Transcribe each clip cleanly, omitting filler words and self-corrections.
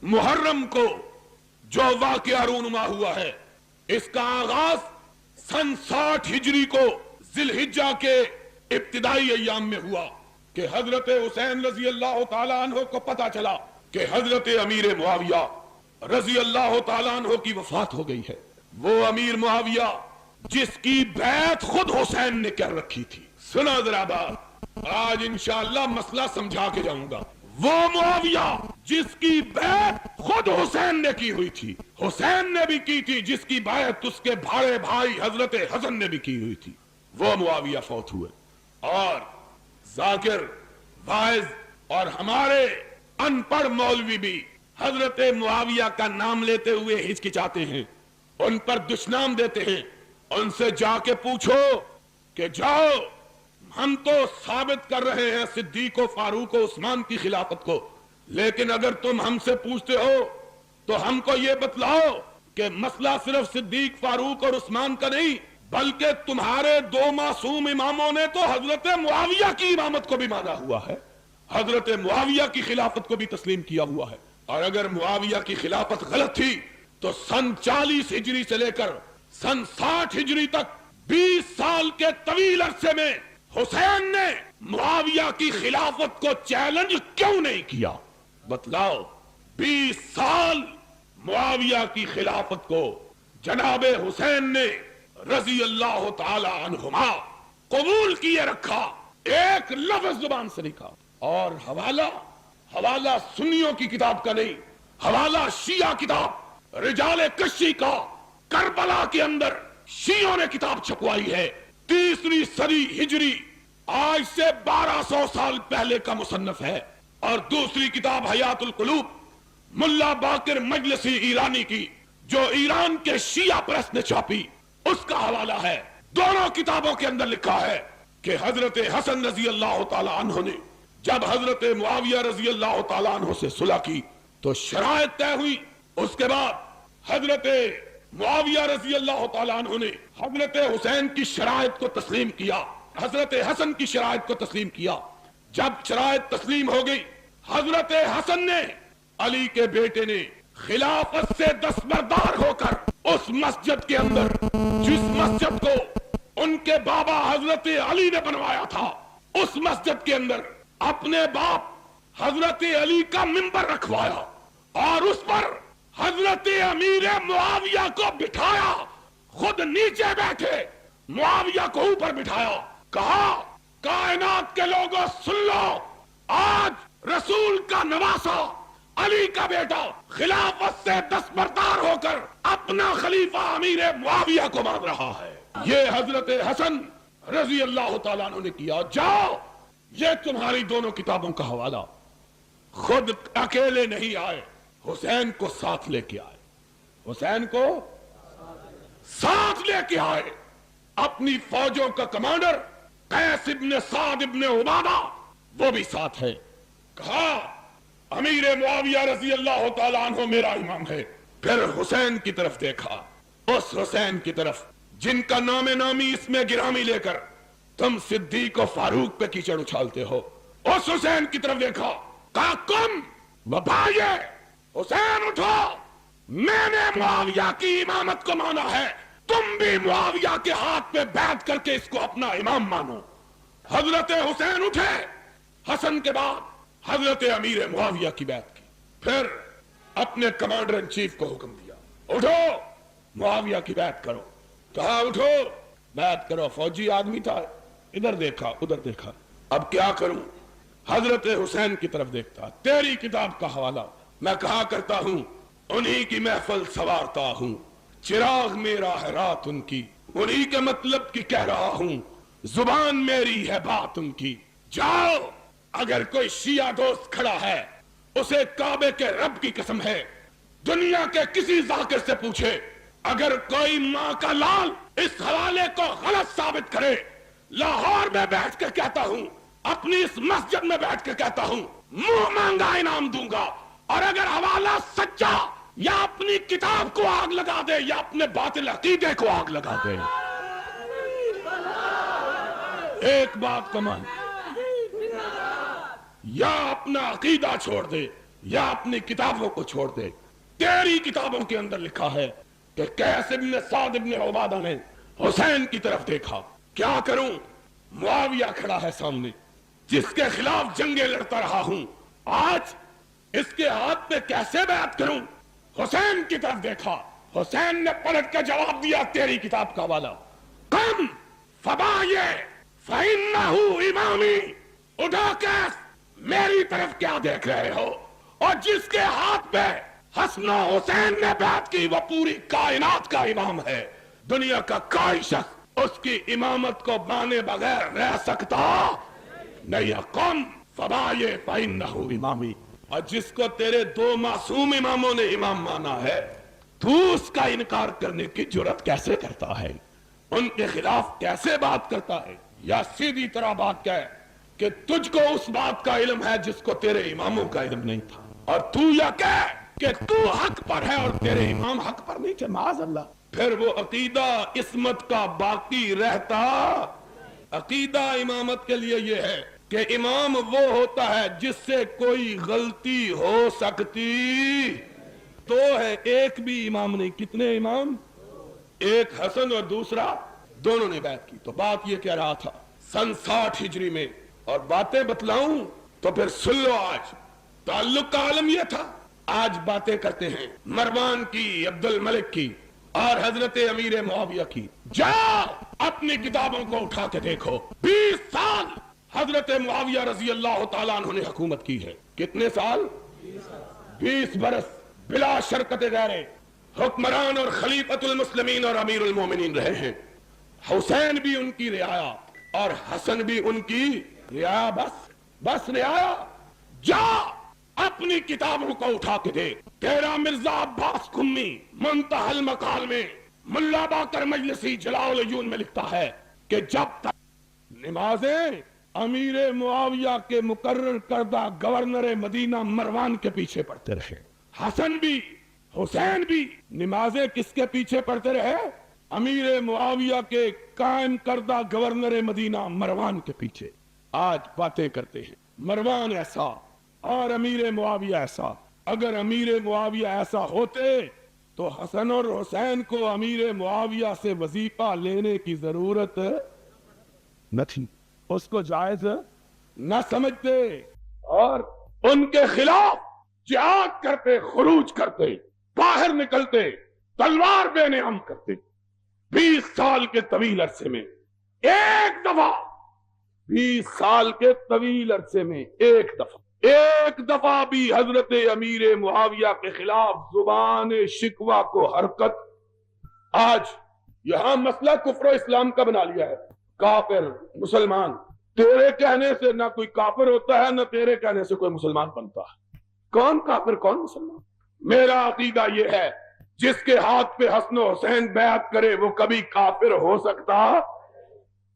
मुहर्रम को जो वाक़या रूनुमा हुआ है, इसका आगाज सन 60 हिजरी को जिलहिज्जा के इब्तिदाई अय्याम में हुआ कि हजरत हुसैन रजी अल्लाह ताला अन्हो को पता चला कि हजरत अमीर मुआविया रजी अल्लाह ताला अन्हो की वफात हो गई है। वो अमीर मुआविया जिसकी बैत खुद हुसैन ने कर रखी थी। सुना जरा बात, आज इंशाअल्लाह मसला समझा के जाऊंगा। वो मुआविया जिसकी बैत खुद हुसैन ने की हुई थी, हुसैन ने भी की थी, जिसकी बैत उसके भाड़े भाई हजरत हसन ने भी की हुई थी, वो मुआविया फौत हुए। और जाकिर, वाइज और हमारे अनपढ़ मौलवी भी हजरत मुआविया का नाम लेते हुए हिचकिचाते हैं, उन पर दुश्मनाम देते हैं। उनसे जाके पूछो कि जाओ, हम तो साबित कर रहे हैं सिद्दीक और फारूक और उस्मान की खिलाफत को, लेकिन अगर तुम हमसे पूछते हो तो हमको ये बतलाओ कि मसला सिर्फ सिद्दीक, फारूक और उस्मान का नहीं, बल्कि तुम्हारे दो मासूम इमामों ने तो हजरत मुआविया की इमामत को भी माना हुआ है, हजरत मुआविया की खिलाफत को भी तस्लीम किया हुआ है। और अगर मुआविया की खिलाफत गलत थी तो सन 40 हिजरी से लेकर सन 60 हिजरी तक 20 साल के तवील अरसे में हुसैन ने मुआविया की खिलाफत को चैलेंज क्यों नहीं किया? बतलाओ। 20 साल मुआविया की खिलाफत को जनाबे हुसैन ने रजी अल्लाह ताला अन्हुमा कबूल किए रखा, एक लफ्ज जुबान से नहीं कहा। और हवाला सुन्नियों की किताब का नहीं, हवाला शिया किताब रिजाले कशी का करबला के अंदर शियों ने किताब छपवाई है, 3री सदी हिजरी, आज से 1200 साल पहले का मुसन्नफ है। और दूसरी किताब हयातुल कुलूब मुल्ला बाकिर मजलिसी ईरानी की, जो ईरान के शिया प्रेस ने छापी, उसका हवाला है। दोनों किताबों के अंदर लिखा है कि हजरत हसन रजी अल्लाह ताला अन्हो ने जब हजरत मुआविया रजी अल्लाह ताला अन्हो से सुलह की तो शराइत तय हुई। उसके बाद हजरत मुआविया रजी अल्लाह ताला अन्हो ने हजरत हुसैन की शराइत को तस्लीम किया, हजरत हसन की शराइत को तस्लीम किया। जब शराइत तस्लीम हो गई, हजरत हसन ने अली के बेटे ने खिलाफत से दस्तबरदार होकर उस मस्जिद के अंदर, जिस मस्जिद को उनके बाबा हजरत अली ने बनवाया था, उस मस्जिद के अंदर अपने बाप हजरत अली का मिंबर रखवाया और उस पर हजरत अमीर मुआविया को बिठाया। खुद नीचे बैठे, मुआविया को ऊपर बिठाया। कहा, कायनात के लोगों सुन लो, आज रसूल का नवासा अली का बेटा खिलाफत से दस्तबरदार होकर अपना खलीफा अमीर मुआविया को मान रहा है। ये हजरत हसन रजी अल्लाह ताला अन्हु ने किया। जाओ, ये तुम्हारी दोनों किताबों का हवाला। खुद अकेले नहीं आए, हुसैन को साथ लेके आए, हुसैन को साथ लेके आए। अपनी फौजों का कमांडर कैस इब्न साद इब्न उबादा, वो भी साथ है। कहा, अमीर मुआविया रजी अल्लाह ताला अन्हु मेरा इमाम है। फिर हुसैन की तरफ देखा, उस हुसैन की तरफ जिनका नामे नामी इसमें गिरामी लेकर तुम सिद्दीक और फारूक पे कीचड़ उछालते हो, उस हुसैन की तरफ देखा। कहा, कम वबाये हुसैन उठो, मैंने मुआविया की इमामत को माना है, तुम भी मुआविया के हाथ पे बैठ करके इसको अपना इमाम मानो। हजरत हुसैन उठे, हसन के बाद हजरत अमीर मुआविया की बैत की। फिर अपने कमांडर इन चीफ को हुक्म दिया, उठो मुआविया की बैत करो। कहा, उठो बैत करो। फौजी आदमी था, इधर देखा उधर देखा, अब क्या करूं? हजरत हुसैन की तरफ देखता। तेरी किताब का हवाला, मैं कहा करता हूं, उन्हीं की महफिल सवारता हूं, चिराग मेरा है रात उनकी, उन्हीं के मतलब की कह रहा हूं, जुबान मेरी है बात उनकी। जाओ, अगर कोई शिया दोस्त खड़ा है, उसे काबे के रब की कसम है, दुनिया के किसी जाकिर से पूछे, अगर कोई माँ का लाल इस हवाले को गलत साबित करे, लाहौर में बैठ कर कहता हूं, अपनी इस मस्जिद में बैठ कर कहता हूं, मुंह मांगा इनाम दूंगा। और अगर हवाला सच्चा या अपनी किताब को आग लगा दे या अपने बातिल अकीदे को आग लगा दे, एक बात को मान, या अपना अकीदा छोड़ दे یا اپنی کتابوں کو چھوڑ دے. تیری کتابوں کے اندر لکھا ہے کہ قیس ابن سعد ابن عبادہ نے حسین کی طرف دیکھا. کیا کروں؟ معاویہ کھڑا ہے سامنے جس کے خلاف جنگیں لڑتا رہا ہوں. آج اس کے ہاتھ پہ کیسے بیعت کروں؟ حسین کی طرف دیکھا. حسین نے پلٹ کے جواب دیا تیری کتاب کا والا. قم فبایع فإنہ امامی. اٹھا کیس، میری طرف کیا دیکھ رہے ہو؟ اور جس کے ہاتھ پہ حسن و حسین نے بیعت کی وہ پوری کائنات کا امام ہے. دنیا کا کوئی شخص اس کی امامت کو مانے بغیر رہ سکتا نہیں. قم فبایع فإنہ امامی. اور جس کو تیرے دو معصوم اماموں نے امام مانا ہے تو اس کا انکار کرنے کی جرات کیسے کرتا ہے؟ ان کے خلاف کیسے بات کرتا ہے؟ یا سیدھی طرح بات کہہ کہ تجھ کو اس بات کا علم ہے جس کو تیرے اماموں کا علم نہیں تھا، اور تو یا کہہ کہ تو حق پر ہے اور تیرے امام حق پر نہیں تھے. معاذ اللہ. پھر وہ عقیدہ عصمت کا باقی رہتا. عقیدہ امامت کے لیے یہ ہے کہ امام وہ ہوتا ہے جس سے کوئی غلطی ہو سکتی. تو ہے ایک بھی امام نہیں. کتنے امام؟ ایک حسن اور دوسرا، دونوں نے بیعت کی. تو بات یہ کہہ رہا تھا سن 60 ہجری میں، اور باتیں بتلاؤں تو پھر سن لو. آج تعلق کا عالم یہ تھا. آج باتیں کرتے ہیں مروان کی، عبد الملک کی اور حضرت امیر معاویہ کی. جاؤ اپنی کتابوں کو اٹھا کے دیکھو. 20 سال حضرت معاویہ رضی اللہ تعالیٰ عنہ نے حکومت کی ہے. کتنے سال؟ 20 برس بلا شرکت غیرے حکمران اور خلیفۃ المسلمین اور امیر المومنین رہے ہیں. حسین بھی ان کی رعایا اور حسن بھی ان کی رعایا. بس رعایا. جا اپنی کتابوں کو اٹھا کے دیکھ. تیرا مرزا عباس قمی منتہی المقال میں ملا باقر مجلسی جلاء العیون میں لکھتا ہے کہ جب تک نمازیں امیر معاویہ کے مقرر کردہ گورنر مدینہ مروان کے پیچھے پڑھتے رہے، حسن بھی حسین بھی نمازیں کس کے پیچھے پڑھتے رہے؟ امیر معاویہ کے قائم کردہ گورنر مدینہ مروان کے پیچھے. آج باتیں کرتے ہیں مروان ایسا اور امیر معاویہ ایسا. اگر امیر معاویہ ایسا ہوتے تو حسن اور حسین کو امیر معاویہ سے وظیفہ لینے کی ضرورت نہ تھی، اس کو جائز نہ سمجھتے اور ان کے خلاف جہاد کرتے، خروج کرتے، باہر نکلتے، تلوار بے نعم کرتے. 20 سال کے طویل عرصے میں ایک دفعہ، 20 سال کے طویل عرصے میں ایک دفعہ بھی حضرت امیر معاویہ کے خلاف زبان شکوہ کو حرکت. آج یہاں مسئلہ کفر و اسلام کا بنا لیا ہے. کافر مسلمان، تیرے کہنے سے نہ کوئی کافر ہوتا ہے نہ تیرے کہنے سے کوئی مسلمان بنتا ہے. کون کافر کون مسلمان؟ میرا عقیدہ یہ ہے جس کے ہاتھ پہ حسن و حسین بیعت کرے وہ کبھی کافر ہو سکتا؟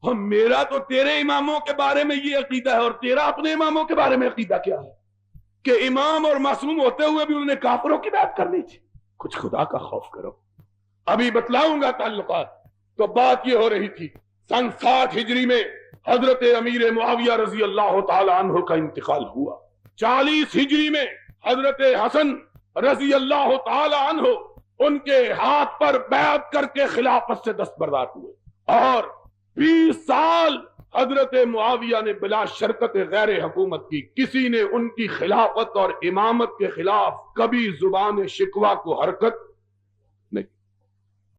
میرا تو تیرے اماموں کے بارے میں یہ عقیدہ ہے، اور تیرا اپنے اماموں کے بارے میں عقیدہ کیا ہے کہ امام اور معصوم ہوتے ہوئے بھی انہوں نے کافروں کی بیعت کر لی تھی. کچھ خدا کا خوف کرو. ابھی بتلاؤں گا تعلقات. تو بات یہ ہو رہی تھی سن 60 ہجری میں حضرت امیر معاویہ رضی اللہ تعالی عنہ کا انتقال ہوا. 40 ہجری میں حضرت حسن رضی اللہ تعالی عنہ ان کے ہاتھ پر بیعت کر کے خلافت سے دستبردار ہوئے، اور 20 سال حضرت معاویہ نے بلا شرکت غیر حکومت کی. کسی نے ان کی خلافت اور امامت کے خلاف کبھی زبان شکوہ کو حرکت